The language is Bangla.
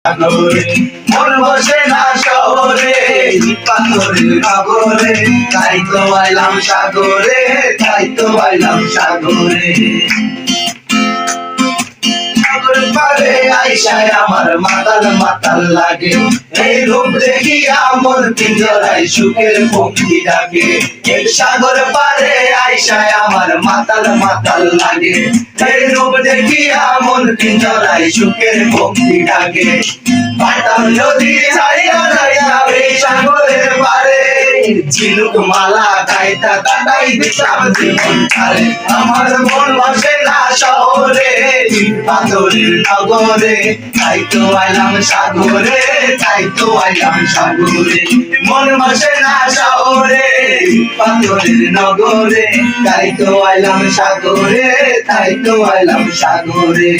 সাগরে মন বসে না শহরে পাথরের নগরে তাই তো আইলাম সাগরে তাই তো আইলাম সাগরে সাগর পারে আইসায় আমার মাতাল মাতাল লাগে এই রূপ দেখিয়া মন পিঞ্জরায় সুখের পক্ষী ডাকে এই সাগর পারে আইসায় আমার মাতাল মাতাল লাগে এই রূপ দেখিয়া মন পিঞ্জরায় সুখের পক্ষী ডাকে পাতাল নদী ছাড়িয়া যাইয়া এই সাগরের পারে ঝিনুক মালা গাইতা কাটাই দিতাম জীবন ছাড়ে আমার মন বসে না শহরে পাথরের নগরে তাই তো আইলাম সাগরে তাই তো আইলাম সাগরে মন বসে না শহরে পাথরের নগরে তাই তো আইলাম সাগরে তাই তো আইলাম সাগরে